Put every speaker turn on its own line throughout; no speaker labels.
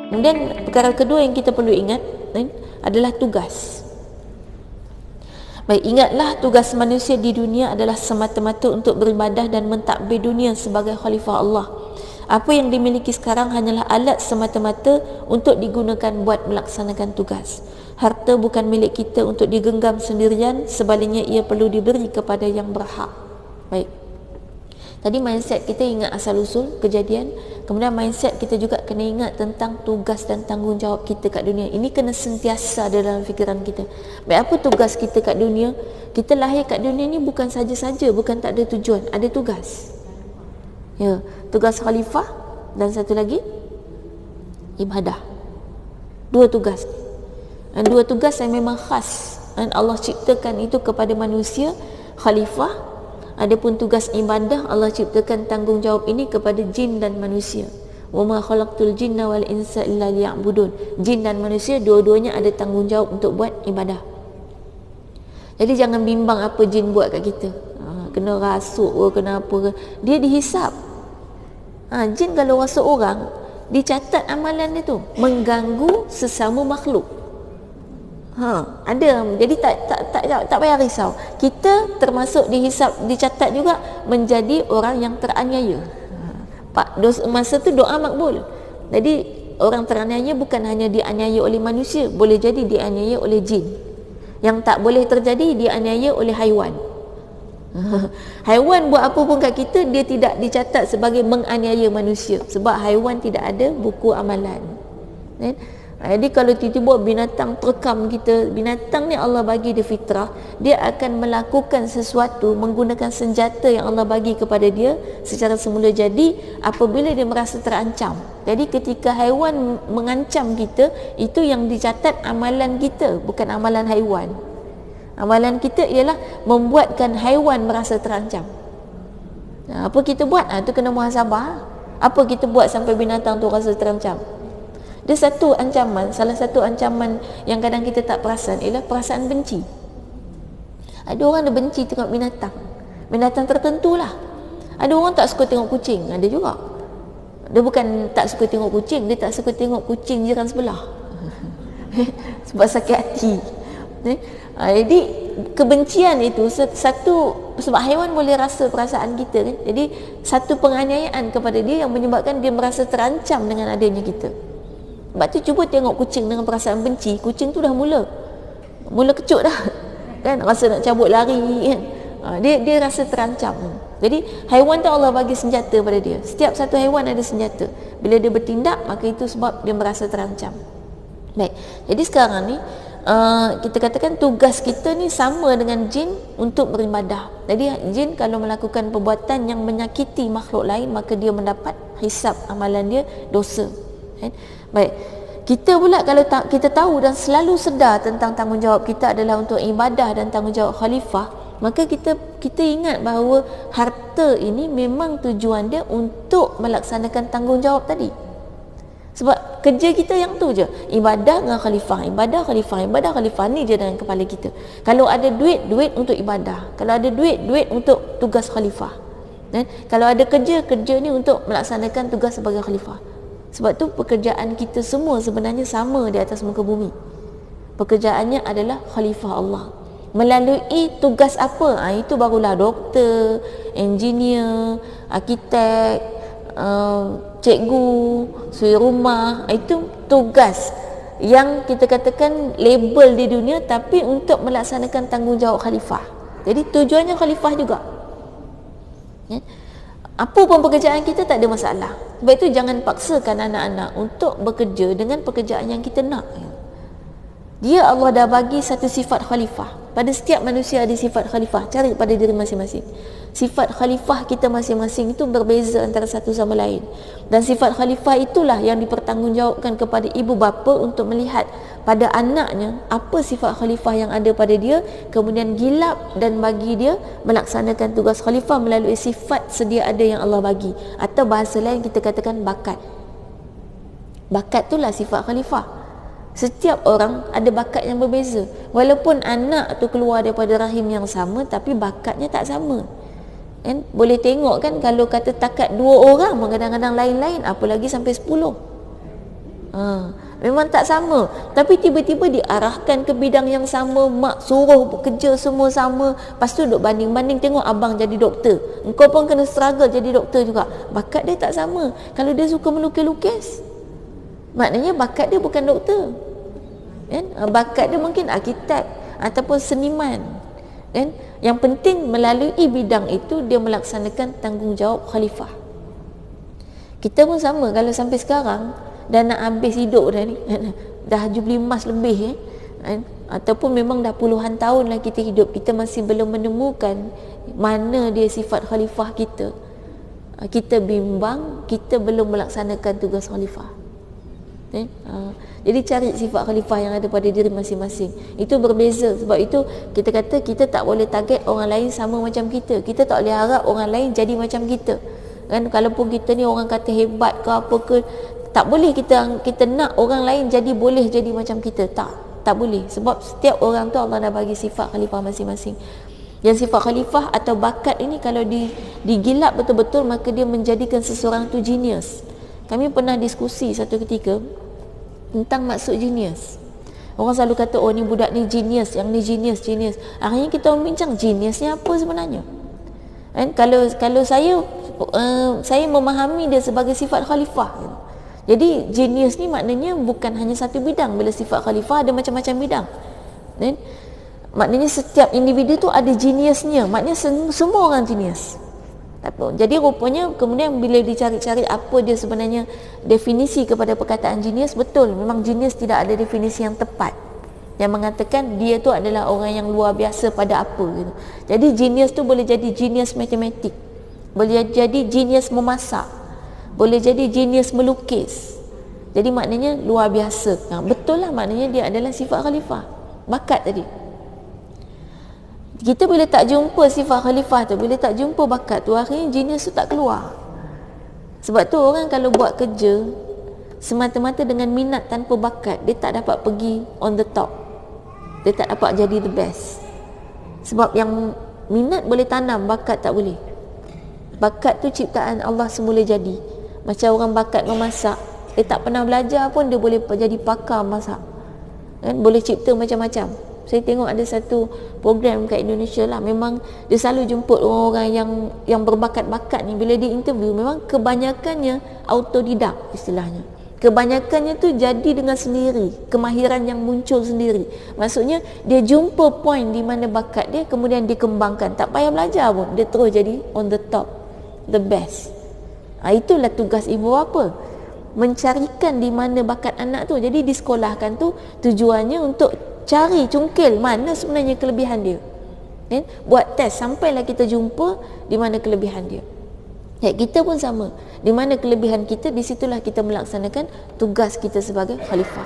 Kemudian perkara kedua yang kita perlu ingat adalah tugas. Baik, ingatlah tugas manusia di dunia adalah semata-mata untuk beribadah dan mentadbir dunia sebagai khalifah Allah. Apa yang dimiliki sekarang hanyalah alat semata-mata untuk digunakan buat melaksanakan tugas. Harta bukan milik kita untuk digenggam sendirian, sebaliknya ia perlu diberi kepada yang berhak. Baik. Tadi mindset kita ingat asal-usul kejadian, kemudian mindset kita juga kena ingat tentang tugas dan tanggungjawab kita kat dunia. Ini kena sentiasa ada dalam fikiran kita. Baik, apa tugas kita kat dunia? Kita lahir kat dunia ni bukan saja-saja, bukan tak ada tujuan, ada tugas. Ya, tugas khalifah dan satu lagi ibadah. Dua tugas. Dan dua tugas yang memang khas, dan Allah ciptakan itu kepada manusia, khalifah. Adapun tugas ibadah, Allah ciptakan tanggungjawab ini kepada jin dan manusia. Wa ma khalaqtul jinna wal insa illa liya'budun. Jin dan manusia dua-duanya ada tanggungjawab untuk buat ibadah. Jadi jangan bimbang apa jin buat kat kita. Kena rasuk ke, kena apa ke. Dia dihisap. Jin kalau rasuk orang, dicatat amalan dia tu, mengganggu sesama makhluk. Ada. Jadi tak payah risau. Kita termasuk dihisap, dicatat juga menjadi orang yang teraniaya. Masa tu doa makbul. Jadi orang teraniaya bukan hanya dianiaya oleh manusia, boleh jadi dianiaya oleh jin. Yang tak boleh terjadi, dianiaya oleh haiwan. Haiwan buat apa pun kat kita, dia tidak dicatat sebagai menganiaya manusia, sebab haiwan tidak ada buku amalan. Jadi kalau tiba-tiba binatang terekam kita, binatang ni Allah bagi dia fitrah, dia akan melakukan sesuatu menggunakan senjata yang Allah bagi kepada dia secara semula jadi apabila dia merasa terancam. Jadi ketika haiwan mengancam kita, itu yang dicatat amalan kita, bukan amalan haiwan. Amalan kita ialah membuatkan haiwan merasa terancam. Apa kita buat? Itu kena muhasabah. Apa kita buat sampai binatang tu rasa terancam? Dia satu ancaman, salah satu ancaman yang kadang kita tak perasan ialah perasaan benci. Ada orang dia benci tengok binatang tertentu lah. Ada orang tak suka tengok kucing, ada juga. Dia bukan tak suka tengok kucing, dia tak suka tengok kucing jiran sebelah. Sebab sakit hati. Jadi kebencian itu satu, sebab haiwan boleh rasa perasaan kita kan. Jadi satu penganiayaan kepada dia yang menyebabkan dia merasa terancam dengan adanya kita. Sebab tu cuba tengok kucing dengan perasaan benci, kucing tu dah mula kecut dah kan, rasa nak cabut lari kan. Dia rasa terancam. Jadi haiwan tu Allah bagi senjata pada dia. Setiap satu haiwan ada senjata. Bila dia bertindak, maka itu sebab dia merasa terancam. Baik, jadi sekarang ni kita katakan tugas kita ni sama dengan jin untuk beribadah. Jadi jin kalau melakukan perbuatan yang menyakiti makhluk lain, maka dia mendapat hisab amalan dia, dosa. Baik, kita pula kalau kita tahu dan selalu sedar tentang tanggungjawab kita adalah untuk ibadah dan tanggungjawab khalifah, maka kita ingat bahawa harta ini memang tujuan dia untuk melaksanakan tanggungjawab tadi. Sebab kerja kita yang tu je, ibadah dengan khalifah, ibadah khalifah, ni je dalam kepala kita. Kalau ada duit untuk ibadah, kalau ada duit untuk tugas khalifah. Kalau ada kerja ni untuk melaksanakan tugas sebagai khalifah. Sebab tu pekerjaan kita semua sebenarnya sama di atas muka bumi. Pekerjaannya adalah khalifah Allah. Melalui tugas apa? Itu barulah doktor, engineer, arkitek, cikgu, suri rumah. Itu tugas yang kita katakan label di dunia, tapi untuk melaksanakan tanggungjawab khalifah. Jadi tujuannya khalifah juga. Apa pun pekerjaan kita tak ada masalah. Sebab itu jangan paksakan anak-anak untuk bekerja dengan pekerjaan yang kita nak. Dia Allah dah bagi satu sifat khalifah. Pada setiap manusia ada sifat khalifah. Cari pada diri masing-masing. Sifat khalifah kita masing-masing itu berbeza antara satu sama lain. Dan sifat khalifah itulah yang dipertanggungjawabkan kepada ibu bapa untuk melihat pada anaknya apa sifat khalifah yang ada pada dia, kemudian gilap dan bagi dia melaksanakan tugas khalifah melalui sifat sedia ada yang Allah bagi. Atau bahasa lain kita katakan bakat. Bakat itulah sifat khalifah. Setiap orang ada bakat yang berbeza. Walaupun anak tu keluar daripada rahim yang sama, tapi bakatnya tak sama. Kan? Boleh tengok kan, kalau kata takat 2 orang kadang-kadang lain-lain, apalagi sampai 10. Memang tak sama, tapi tiba-tiba diarahkan ke bidang yang sama, mak suruh kerja semua sama, lepas tu duk banding-banding, tengok abang jadi doktor, engkau pun kena struggle jadi doktor juga. Bakat dia tak sama. Kalau dia suka melukis-lukis, maknanya bakat dia bukan doktor, kan? Bakat dia mungkin arkitek ataupun seniman, kan? Yang penting melalui bidang itu dia melaksanakan tanggungjawab khalifah. Kita pun sama, kalau sampai sekarang dah nak habis hidup dah ni, dah jubli emas lebih, ataupun memang dah puluhan tahun lah kita hidup, kita masih belum menemukan mana dia sifat khalifah kita, kita bimbang, kita belum melaksanakan tugas khalifah. Jadi cari sifat khalifah yang ada pada diri masing-masing. Itu berbeza. Sebab itu kita kata kita tak boleh target orang lain sama macam kita. Kita tak boleh harap orang lain jadi macam kita, kan? Kalaupun kita ni orang kata hebat ke apa ke, tak boleh kita nak orang lain boleh jadi macam kita. Tak boleh. Sebab setiap orang tu Allah dah bagi sifat khalifah masing-masing. Yang sifat khalifah atau bakat ini kalau digilap betul-betul, maka dia menjadikan seseorang tu genius. Kami pernah diskusi satu ketika tentang maksud genius. Orang selalu kata, oh ni budak ni genius, yang ni genius. Akhirnya kita membincang geniusnya apa sebenarnya. Kan? Kalau saya memahami dia sebagai sifat khalifah. Jadi genius ni maknanya bukan hanya satu bidang. Bila sifat khalifah ada macam-macam bidang, kan? Maknanya setiap individu tu ada geniusnya. Maknanya semua orang genius. Jadi rupanya kemudian bila dicari-cari apa dia sebenarnya definisi kepada perkataan genius, betul, memang genius tidak ada definisi yang tepat yang mengatakan dia tu adalah orang yang luar biasa pada apa gitu. Jadi genius tu boleh jadi genius matematik, boleh jadi genius memasak, boleh jadi genius melukis. Jadi maknanya luar biasa. Betul lah, maknanya dia adalah sifat khalifah, bakat tadi. Kita bila tak jumpa sifat khalifah tu, bila tak jumpa bakat tu, akhirnya genius tu tak keluar. Sebab tu orang kalau buat kerja semata-mata dengan minat tanpa bakat, dia tak dapat pergi on the top, dia tak dapat jadi the best. Sebab yang minat boleh tanam, bakat tak boleh. Bakat tu ciptaan Allah semula jadi. Macam orang bakat memasak, dia tak pernah belajar pun dia boleh jadi pakar masak, kan? Boleh cipta macam-macam. Saya tengok ada satu program kat Indonesia lah, memang dia selalu jemput orang-orang yang berbakat-bakat ni. Bila dia interview, memang kebanyakannya autodidak istilahnya. Kebanyakannya tu jadi dengan sendiri, kemahiran yang muncul sendiri. Maksudnya dia jumpa point di mana bakat dia, kemudian dikembangkan, tak payah belajar pun, dia terus jadi on the top, the best. Itulah tugas ibu bapa, mencarikan di mana bakat anak tu. Jadi disekolahkan tu tujuannya untuk cari cungkil mana sebenarnya kelebihan dia, kan? Buat test sampailah kita jumpa di mana kelebihan dia. Kita pun sama, di mana kelebihan kita, di situlah kita melaksanakan tugas kita sebagai khalifah.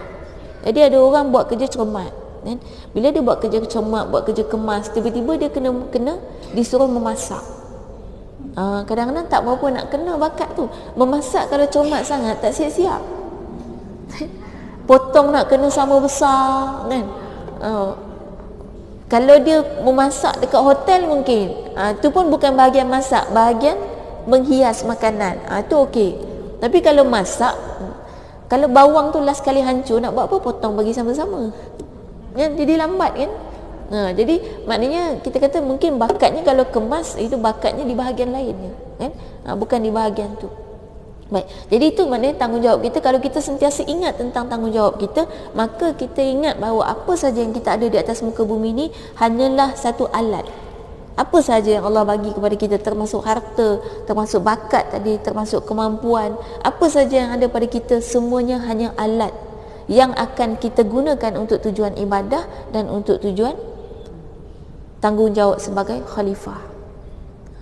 Jadi ada orang buat kerja cermat, kan? Bila dia buat kerja cermat, buat kerja kemas, tiba-tiba dia kena disuruh memasak. Kadang-kadang tak berapa nak kena bakat tu. Memasak kalau cermat sangat tak siap-siap. Potong nak kena sama besar, kan? Kalau dia memasak dekat hotel mungkin tu pun bukan bahagian masak, bahagian menghias makanan, tu okey. Tapi kalau masak, kalau bawang tu last kali hancur, nak buat apa, potong bagi sama-sama, kan? Jadi lambat, kan? Jadi maknanya kita kata mungkin bakatnya kalau kemas, itu bakatnya di bahagian lainnya, kan? Bukan di bahagian tu. Baik, jadi itu maknanya tanggungjawab kita. Kalau kita sentiasa ingat tentang tanggungjawab kita, maka kita ingat bahawa apa saja yang kita ada di atas muka bumi ini hanyalah satu alat. Apa saja yang Allah bagi kepada kita, termasuk harta, termasuk bakat tadi, termasuk kemampuan, apa saja yang ada pada kita, semuanya hanya alat yang akan kita gunakan untuk tujuan ibadah dan untuk tujuan tanggungjawab sebagai khalifah.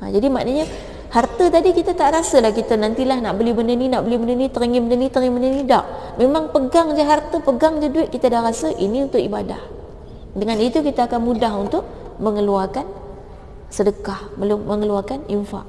Jadi maknanya harta tadi kita tak rasalah kita nantilah nak beli benda ni, nak beli benda ni, teringin benda ni, teringin benda ni. Tak. Memang pegang je harta, pegang je duit, kita dah rasa ini untuk ibadah. Dengan itu kita akan mudah untuk mengeluarkan sedekah, mengeluarkan infak.